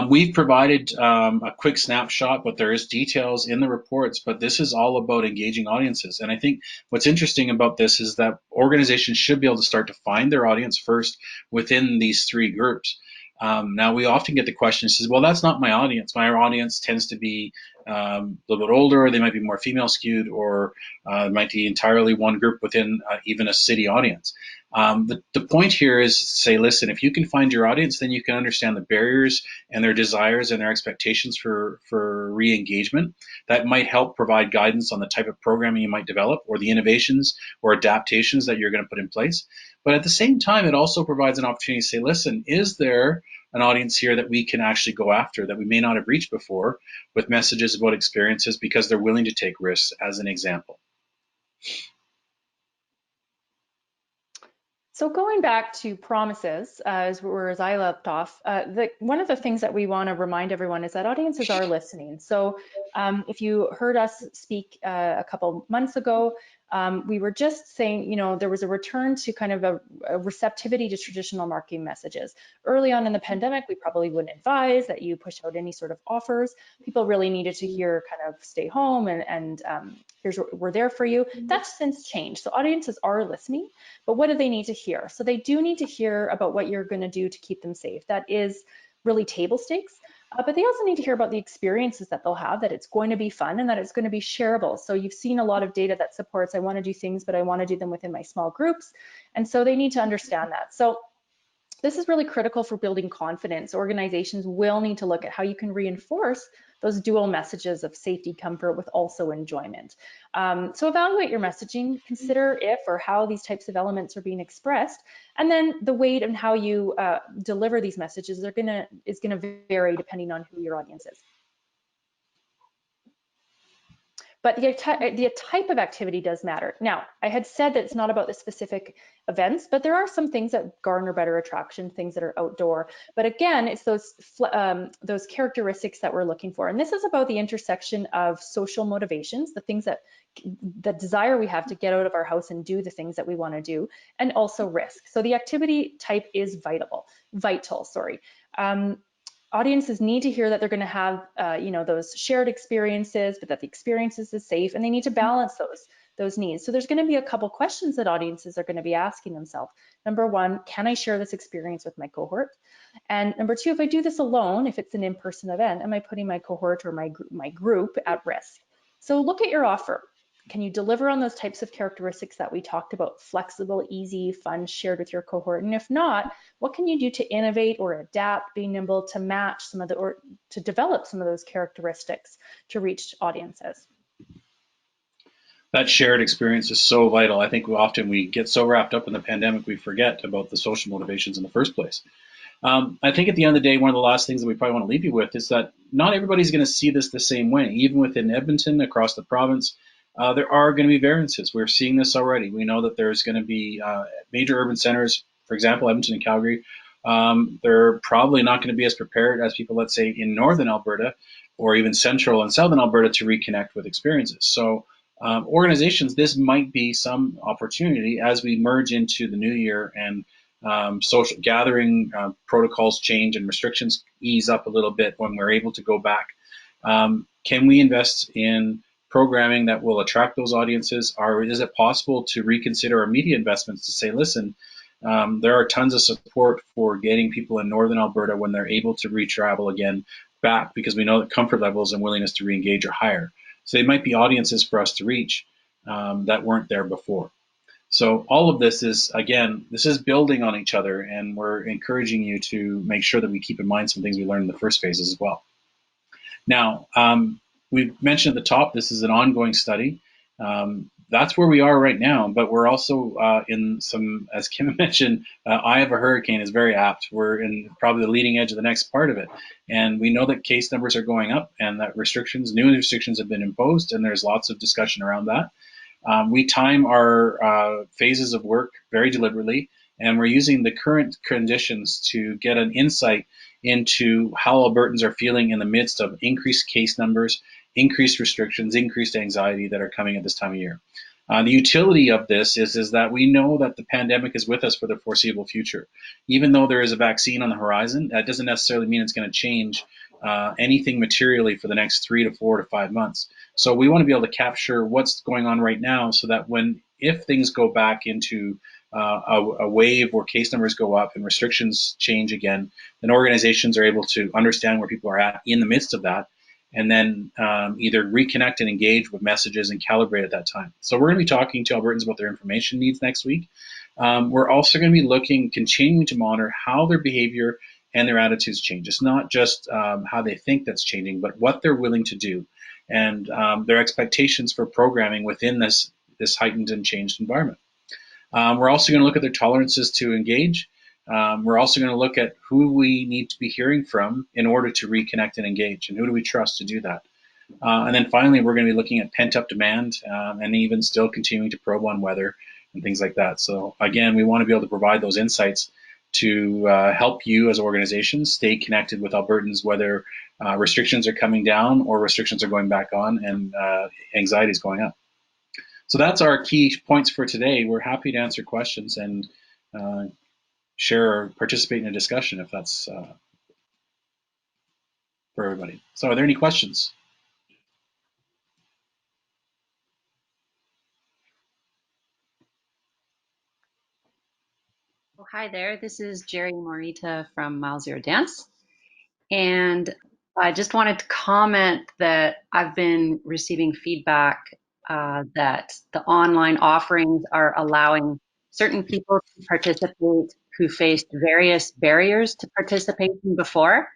S2: We've provided a quick snapshot, but there is details in the reports, but this is all about engaging audiences. And I think what's interesting about this is that organizations should be able to start to find their audience first within these three groups. Now, we often get the question, says, well, that's not my audience. My audience tends to be a little bit older, they might be more female skewed, or it might be entirely one group within even a city audience. The point here is to say, listen, if you can find your audience, then you can understand the barriers and their desires and their expectations for re-engagement. That might help provide guidance on the type of programming you might develop or the innovations or adaptations that you're going to put in place. But at the same time, it also provides an opportunity to say, listen, is there an audience here that we can actually go after that we may not have reached before with messages about experiences because they're willing to take risks, as an example.
S3: So going back to promises, as I left off, one of the things that we want to remind everyone is that audiences are listening. So if you heard us speak a couple months ago, we were just saying, you know, there was a return to kind of a receptivity to traditional marketing messages. Early on in the pandemic, we probably wouldn't advise that you push out any sort of offers. People really needed to hear kind of stay home and we're there for you. That's since changed. So audiences are listening, but what do they need to hear? So they do need to hear about what you're going to do to keep them safe. That is really table stakes. But they also need to hear about the experiences that they'll have, that it's going to be fun and that it's going to be shareable. So you've seen a lot of data that supports, I want to do things, but I want to do them within my small groups. And so they need to understand that. So This is really critical for building confidence. Organizations will need to look at how you can reinforce those dual messages of safety, comfort with also enjoyment. So evaluate your messaging, consider if or how these types of elements are being expressed, and then the weight and how you deliver these messages is gonna vary depending on who your audience is. But the type of activity does matter. Now, I had said that it's not about the specific events, but there are some things that garner better attraction, things that are outdoor. But again, it's those characteristics that we're looking for. And this is about the intersection of social motivations, the things that the desire we have to get out of our house and do the things that we want to do, and also risk. So the activity type is vital. Audiences need to hear that they're going to have, those shared experiences, but that the experiences is safe, and they need to balance those needs. So there's going to be a couple questions that audiences are going to be asking themselves. Number one, can I share this experience with my cohort? And number two, if I do this alone, if it's an in-person event, am I putting my cohort or my group at risk? So look at your offer. Can you deliver on those types of characteristics that we talked about? Flexible, easy, fun, shared with your cohort. And if not, what can you do to innovate or adapt, be nimble to match or to develop some of those characteristics to reach audiences?
S2: That shared experience is so vital. I think often we get so wrapped up in the pandemic, we forget about the social motivations in the first place. I think at the end of the day, one of the last things that we probably want to leave you with is that not everybody's going to see this the same way. Even within Edmonton, across the province, there are going to be variances. We're seeing this already. We know that there's going to be major urban centers, for example, Edmonton and Calgary. They're probably not going to be as prepared as people, let's say, in northern Alberta or even central and southern Alberta to reconnect with experiences. So organizations, this might be some opportunity as we merge into the new year and social gathering protocols change and restrictions ease up a little bit when we're able to go back. Can we invest in programming that will attract those audiences, or is it possible to reconsider our media investments to say, listen, there are tons of support for getting people in northern Alberta when they're able to re-travel again back, because we know that comfort levels and willingness to re-engage are higher. So they might be audiences for us to reach that weren't there before. So all of this is, again, this is building on each other, and we're encouraging you to make sure that we keep in mind some things we learned in the first phases as well. Now, we've mentioned at the top, this is an ongoing study. That's where we are right now, but we're also in some, as Kim mentioned, eye of a hurricane is very apt. We're in probably the leading edge of the next part of it. And we know that case numbers are going up and that new restrictions have been imposed, and there's lots of discussion around that. We time our phases of work very deliberately, and we're using the current conditions to get an insight into how Albertans are feeling in the midst of increased case numbers, increased restrictions, increased anxiety that are coming at this time of year. The utility of this is that we know that the pandemic is with us for the foreseeable future. Even though there is a vaccine on the horizon, that doesn't necessarily mean it's going to change anything materially for the next 3 to 4 to 5 months. So we want to be able to capture what's going on right now, so that if things go back into a wave where case numbers go up and restrictions change again, then organizations are able to understand where people are at in the midst of that, and then either reconnect and engage with messages and calibrate at that time. So we're going to be talking to Albertans about their information needs next week. We're also going to be continuing to monitor how their behavior and their attitudes change. It's not just how they think that's changing, but what they're willing to do, and their expectations for programming within this heightened and changed environment. We're also going to look at their tolerances to engage. We're also going to look at who we need to be hearing from in order to reconnect and engage, and who do we trust to do that. And then finally, we're going to be looking at pent-up demand and even still continuing to probe on weather and things like that. So again, we want to be able to provide those insights to help you as organizations stay connected with Albertans, whether restrictions are coming down or restrictions are going back on and anxiety is going up. So that's our key points for today. We're happy to answer questions and share or participate in a discussion if that's for everybody. So are there any questions?
S4: Well, hi there. This is Jerry Morita from Mile Zero Dance. And I just wanted to comment that I've been receiving feedback that the online offerings are allowing certain people to participate who faced various barriers to participation before.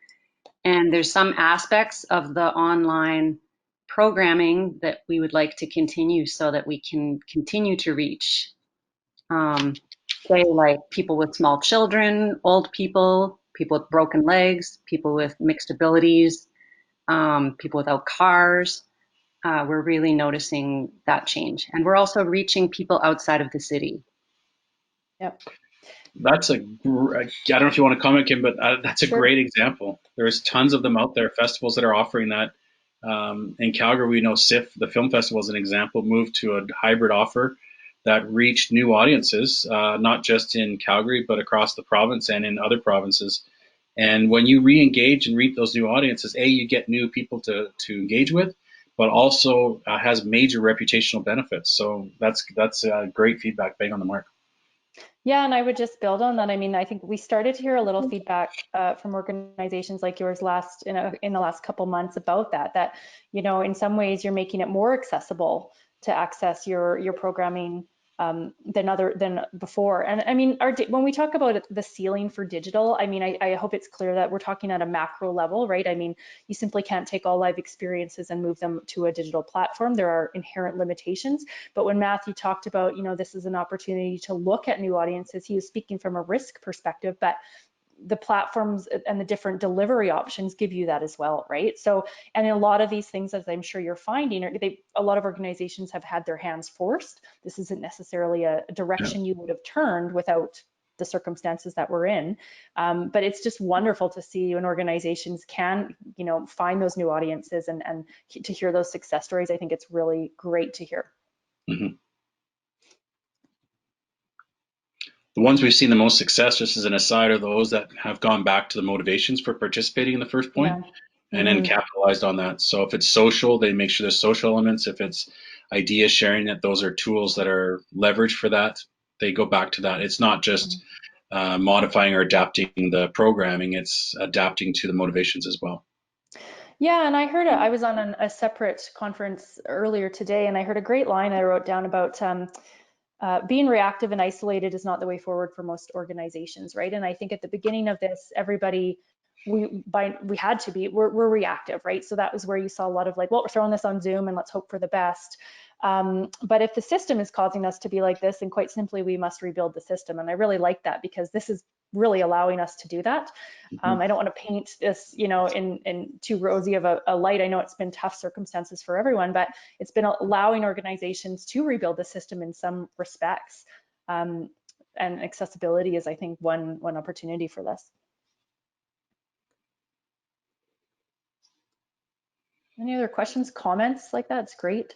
S4: And there's some aspects of the online programming that we would like to continue so that we can continue to reach, say, like people with small children, old people, people with broken legs, people with mixed abilities, people without cars. We're really noticing that change. And we're also reaching people outside of the city.
S3: Yep.
S2: That's I don't know if you want to comment, Kim, but that's a
S3: Sure.
S2: great example. There's tons of them out there, festivals that are offering that. In Calgary, we know SIF, the film festival, is an example, moved to a hybrid offer that reached new audiences, not just in Calgary, but across the province and in other provinces. And when you re-engage and reach those new audiences, you get new people to engage with, but also has major reputational benefits. So that's great feedback, bang on the mark.
S3: Yeah, and I would just build on that. I mean, I think we started to hear a little feedback from organizations like yours in the last couple months about that, you know, in some ways you're making it more accessible to access your programming than before. And I mean, when we talk about the ceiling for digital, I mean, I hope it's clear that we're talking at a macro level, right? I mean, you simply can't take all live experiences and move them to a digital platform. There are inherent limitations. But when Matthew talked about, you know, this is an opportunity to look at new audiences, he was speaking from a risk perspective, but the platforms and the different delivery options give you that as well, right? So, and a lot of these things, as I'm sure you're finding, a lot of organizations have had their hands forced. This isn't necessarily a direction you would have turned without the circumstances that we're in. But it's just wonderful to see when organizations can, you know, find those new audiences and to hear those success stories. I think it's really great to hear.
S2: Mm-hmm. The ones we've seen the most success, just as an aside, are those that have gone back to the motivations for participating in the first point, and then capitalized on that. So if it's social, they make sure there's social elements. If it's idea sharing, that those are tools that are leveraged for that, they go back to that. It's not just modifying or adapting the programming, it's adapting to the motivations as well.
S3: Yeah, and I was on a separate conference earlier today, and I heard a great line I wrote down about being reactive and isolated is not the way forward for most organizations, right? And I think at the beginning of this, everybody, we're reactive, right? So that was where you saw a lot of like, well, we're throwing this on Zoom and let's hope for the best. But if the system is causing us to be like this, then quite simply, we must rebuild the system. And I really like that because this is really allowing us to do that. I don't want to paint this, you know, in too rosy of a light. I know it's been tough circumstances for everyone, but it's been allowing organizations to rebuild the system in some respects. And accessibility is, I think, one opportunity for this. Any other questions, comments like that? It's great.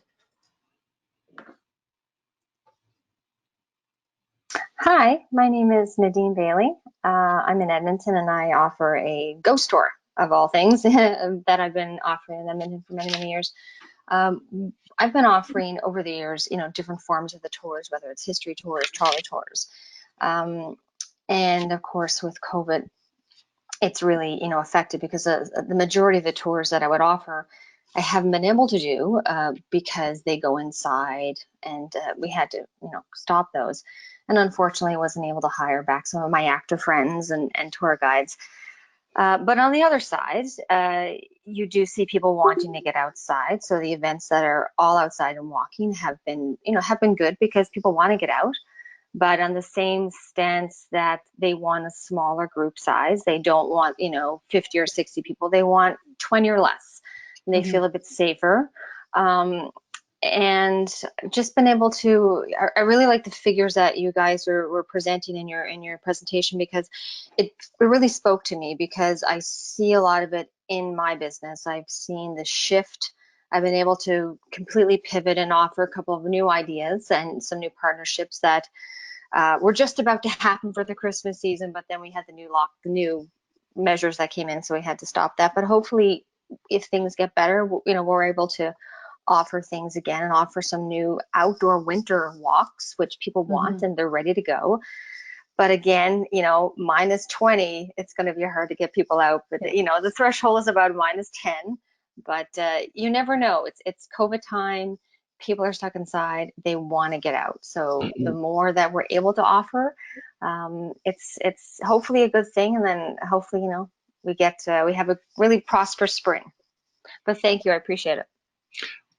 S5: Hi, my name is Nadine Bailey. I'm in Edmonton and I offer a ghost tour of all things that I've been offering in Edmonton for many, many years. I've been offering over the years, you know, different forms of the tours, whether it's history tours, trolley tours. And of course, with COVID, it's really, you know, affected because the majority of the tours that I would offer, I haven't been able to do because they go inside and we had to, you know, stop those. And unfortunately, I wasn't able to hire back some of my actor friends and tour guides. But on the other side, you do see people wanting to get outside. So the events that are all outside and walking have been, you know, have been good because people want to get out. But on the same stance that they want a smaller group size, they don't want, you know, 50 or 60 people. They want 20 or less. And they feel a bit safer. And just been able to, I really like the figures that you guys were presenting in your presentation because it really spoke to me because I see a lot of it in my business. I've seen the shift. I've been able to completely pivot and offer a couple of new ideas and some new partnerships that were just about to happen for the Christmas season, but then we had the new measures that came in, so we had to stop that. But hopefully, if things get better, you know, we're able to offer things again and offer some new outdoor winter walks, which people want and they're ready to go. But again, you know, -20, it's going to be hard to get people out. But you know, the threshold is about -10. But you never know. It's COVID time. people are stuck inside, they want to get out. So the more that we're able to offer, it's hopefully a good thing. And then hopefully, we have a really prosperous spring. But thank you, I appreciate it.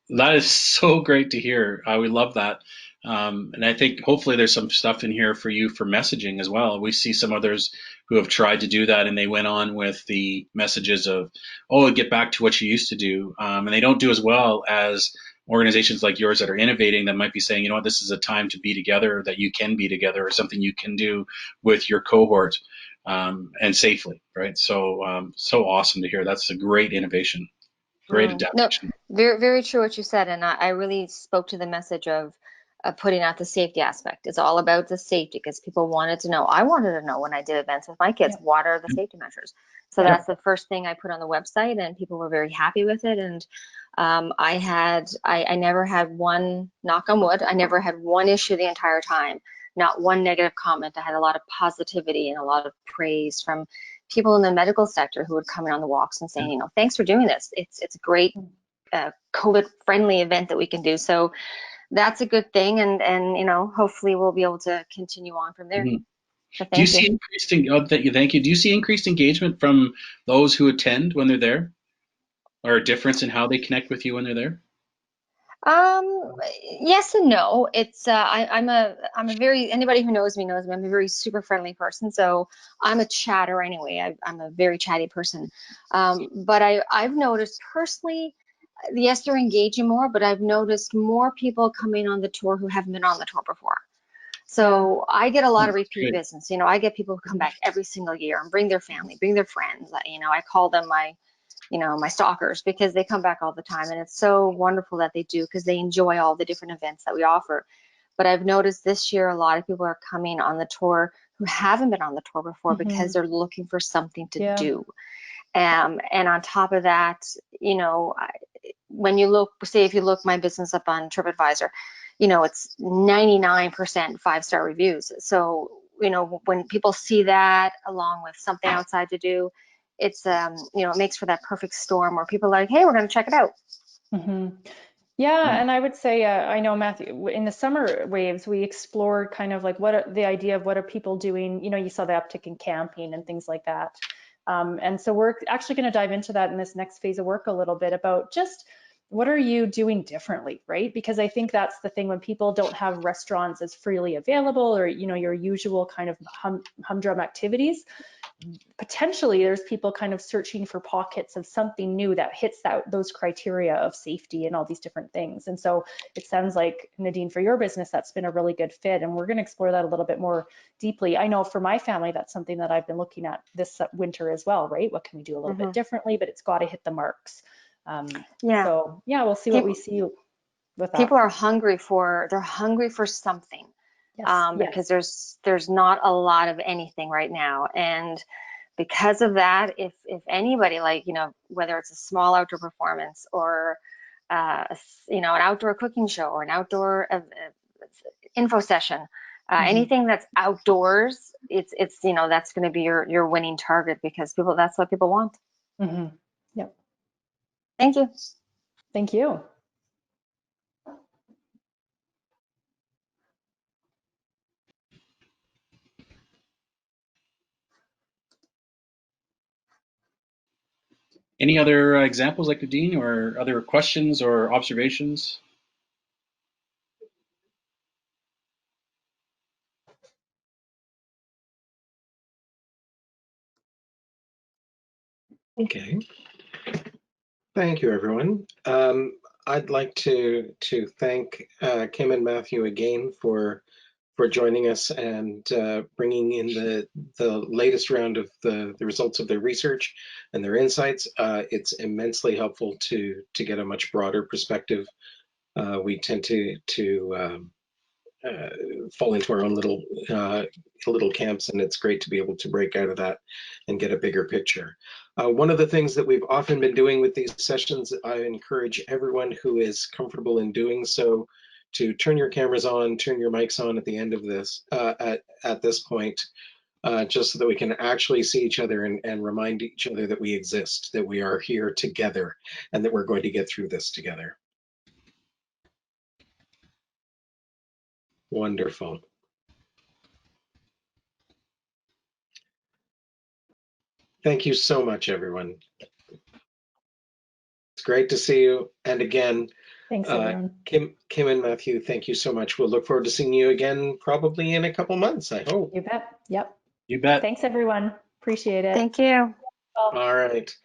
S2: That is so great to hear. We love that. And I think hopefully there's some stuff in here for you for messaging as well. We see some others who have tried to do that and they went on with the messages of, oh, get back to what you used to do. And they don't do as well as organizations like yours that are innovating, that might be saying, you know what, this is a time to be together, that you can be together, or something you can do with your cohort and safely, right? So, so awesome to hear. That's a great innovation. Great
S5: No,
S2: adaptation.
S5: very, very true what you said. And I really spoke to the message of putting out the safety aspect. It's all about the safety because people wanted to know. I wanted to know when I did events with my kids, what are the safety measures? So that's the first thing I put on the website, and people were very happy with it. And I never had one, knock on wood, I never had one issue the entire time, not one negative comment. I had a lot of positivity and a lot of praise from people in the medical sector who would come in on the walks and saying, thanks for doing this. It's a great COVID-friendly event that we can do. So that's a good thing, and hopefully we'll be able to continue on from there. So
S2: do you see increased? Thank you. Do you see increased engagement from those who attend when they're there, or a difference in how they connect with you when they're there?
S5: Yes and no. It's I'm a very, anybody who knows me knows me, I'm a very super friendly person. So I'm a chatter anyway. I'm a very chatty person. But I've noticed personally, yes, they're engaging more, but I've noticed more people coming on the tour who haven't been on the tour before. So I get a lot of repeat business. I get people who come back every single year and bring their family, bring their friends. I call them my stalkers, because they come back all the time, and it's so wonderful that they do, because they enjoy all the different events that we offer. But I've noticed this year a lot of people are coming on the tour who haven't been on the tour before because they're looking for something to do. And on top of that, when you look, say if you look my business up on TripAdvisor, it's 99% 5-star reviews. So, when people see that along with something outside to do, it's it makes for that perfect storm where people are like, hey, we're going to check it out.
S3: Yeah, and I would say, I know, Matthew, in the summer waves, we explored kind of like the idea of what are people doing. You saw the uptick in camping and things like that. And so we're actually going to dive into that in this next phase of work a little bit, about just what are you doing differently, right? Because I think that's the thing, when people don't have restaurants as freely available, or your usual kind of humdrum activities, potentially there's people kind of searching for pockets of something new that hits those criteria of safety and all these different things. And so it sounds like, Nadine, for your business, that's been a really good fit, and we're going to explore that a little bit more deeply. I know for my family, that's something that I've been looking at this winter as well, right? What can we do a little bit differently, but it's got to hit the marks. So yeah, we'll see what we see with that.
S5: People are hungry for something. Because there's not a lot of anything right now, and because of that, if anybody, like whether it's a small outdoor performance or an outdoor cooking show or an outdoor info session, anything that's outdoors, it's that's going to be your winning target, because that's what people want.
S3: Yep.
S5: Thank you.
S3: Thank you.
S2: Any other examples, like Nadine, or other questions or observations?
S1: Okay. Thank you, everyone. I'd like to thank Kim and Matthew again for joining us and bringing in the latest round of the results of their research and their insights. It's immensely helpful to get a much broader perspective. We tend to fall into our own little camps, and it's great to be able to break out of that and get a bigger picture. One of the things that we've often been doing with these sessions, I encourage everyone who is comfortable in doing so to turn your cameras on, turn your mics on at the end of this, at this point, just so that we can actually see each other and remind each other that we exist, that we are here together, and that we're going to get through this together. Wonderful. Thank you so much, everyone. It's great to see you. And again,
S3: Thanks, everyone.
S1: Kim and Matthew, thank you so much. We'll look forward to seeing you again probably in a couple months, I hope.
S3: You bet. Yep.
S2: You bet.
S3: Thanks, everyone. Appreciate it.
S5: Thank you.
S1: All right.